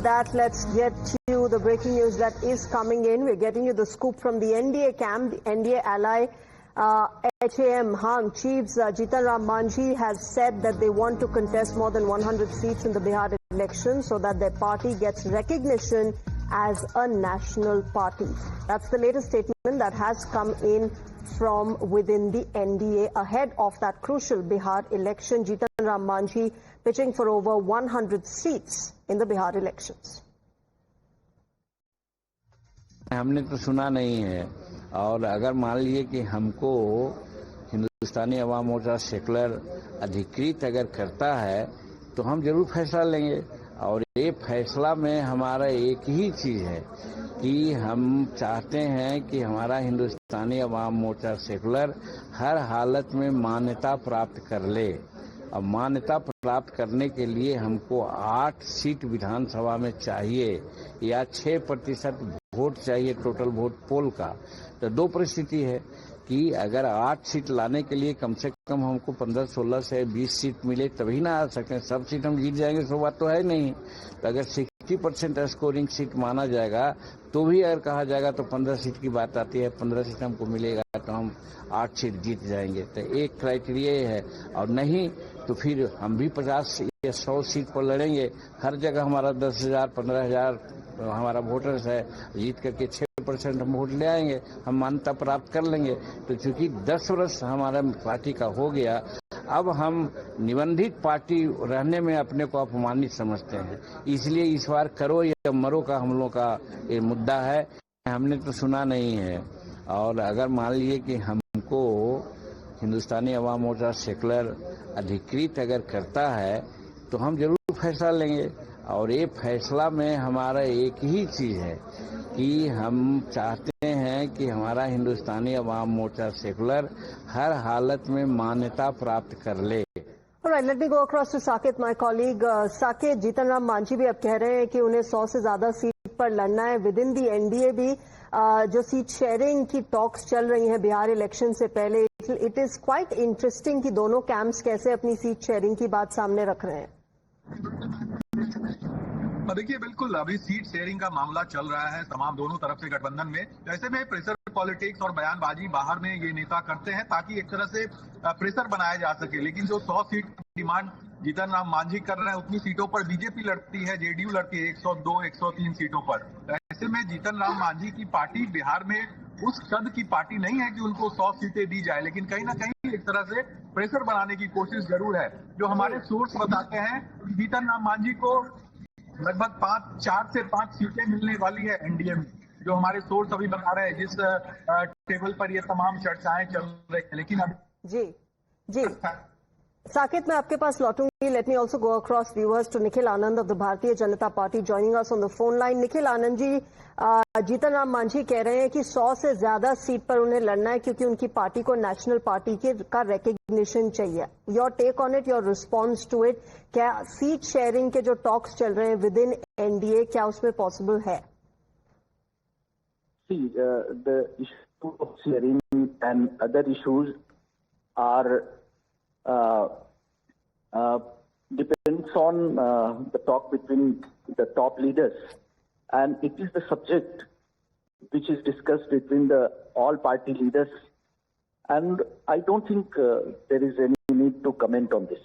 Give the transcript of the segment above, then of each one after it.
that, let's get you the breaking news that is coming in. We're getting you the scoop from the NDA camp. The NDA ally HAM Hang Chiefs Jitan Ram Manjhi has said that they want to contest more than 100 seats in the Bihar election so that their party gets recognition as a national party. That's the latest statement that has come in from within the NDA ahead of that crucial Bihar election. Jitan Ram Manjhi pitching for over 100 seats in the Bihar elections. हमने तो सुना नहीं है, और अगर मान लीजिए कि हमको हिंदुस्तानी अवाम मोर्चा सेकुलर अधिकृत अगर करता है तो हम जरूर फैसला लेंगे। और ये फैसला में हमारा एक ही चीज है कि हम चाहते हैं कि हमारा हिंदुस्तानी अवाम मोर्चा सेकुलर हर हालत में मान्यता प्राप्त कर ले। अब मान्यता प्राप्त करने के लिए हमको 8 सीट विधानसभा में चाहिए या 6% वोट चाहिए टोटल वोट पोल का। तो दो परिस्थिति है कि अगर 8 सीट लाने के लिए कम से कम हमको 15, 16 से 20 सीट मिले तभी ना आ सकते हैं। सब सीट हम जीत जाएंगे सो बात तो है नहीं। तो अगर 60% स्कोरिंग सीट माना जाएगा तो भी अगर कहा जाएगा तो 15 सीट की बात आती है। 15 सीट हमको मिलेगा तो हम 8 सीट जीत जाएंगे। तो एक क्राइटेरिया है, और नहीं तो फिर हम भी 50 या 100 सीट पर लड़ेंगे। हर जगह हमारा 10,000, 15,000 हमारा वोटर्स है, जीत करके 6% हम वोट ले आएंगे, हम मान्यता प्राप्त कर लेंगे। तो चूंकि 10 वर्ष हमारा पार्टी का हो गया, अब हम निबंधित पार्टी रहने में अपने को अपमानित समझते हैं। इसलिए इस बार करो या मरो का हम लोग का ये मुद्दा है। हमने तो सुना नहीं है, और अगर मान लीजिए कि हमको हिंदुस्तानी अवाम मोर्चा सेकुलर अधिकृत अगर करता है तो हम जरूर फैसला लेंगे। और ये फैसला में हमारा एक ही चीज है कि हम चाहते हैं कि हमारा हिंदुस्तानी अवाम मोर्चा सेकुलर हर हालत में मान्यता प्राप्त कर ले। All right, let me go across to Saket, my colleague. Saket, Jitan Ram Manjhi भी अब कह रहे हैं कि उन्हें 100 से ज्यादा सीट पर लड़ना है। विद इन दी एनडीए भी जो सीट शेयरिंग की टॉक्स चल रही हैं बिहार इलेक्शन से पहले, इट इज क्वाइट इंटरेस्टिंग कि दोनों कैंप्स कैसे अपनी सीट शेयरिंग की बात सामने रख रहे हैं। देखिए, बिल्कुल अभी सीट शेयरिंग का मामला चल रहा है तमाम दोनों तरफ से गठबंधन में। ऐसे में प्रेशर पॉलिटिक्स और बयानबाजी बाहर में ये नेता करते हैं ताकि एक तरह से प्रेशर बनाया जा सके। लेकिन जो 100 सीट की डिमांड जीतन राम मांझी कर रहे हैं, उतनी सीटों पर बीजेपी लड़ती है, जेडीयू लड़ती है 102, 103 सीटों पर। ऐसे में जीतन राम मांझी की पार्टी बिहार में उस कद की पार्टी नहीं है कि उनको 100 सीटें दी जाए, लेकिन कहीं ना कहीं एक तरह से प्रेशर बनाने की कोशिश जरूर है। जो हमारे सोर्स बताते हैं, जीतन राम मांझी को लगभग 4 से 5 सीटें मिलने वाली है एनडीए में। जो हमारे सोर्स अभी बता रहे हैं, जिस टेबल पर ये तमाम चर्चाएं चल रही है। लेकिन अब जी साकेत, मैं आपके पास लौटूंगी। Let me also go across viewers to Nikhil Anand of the Bharatiya Janata party joining us on the phone line. Nikhil Anand ji, Jitan Ram Manjhi कह रहे हैं कि 100 से ज्यादा सीट पर उन्हें लड़ना है क्योंकि उनकी पार्टी को नेशनल पार्टी का रिकग्निशन चाहिए। Your take on it, your response to it. क्या सीट शेयरिंग के जो टॉक्स चल रहे हैं विद इन एनडीए, क्या उसमें पॉसिबल है? See, the issue of sharing and other issues are depends on the talk between the top leaders, and it is the subject which is discussed between the all party leaders, and I don't think there is any need to comment on this.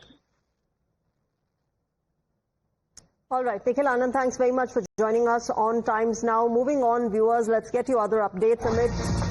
All right, Nikhil Anand, thanks very much for joining us on Times Now. Moving on, viewers, let's get you other updates amid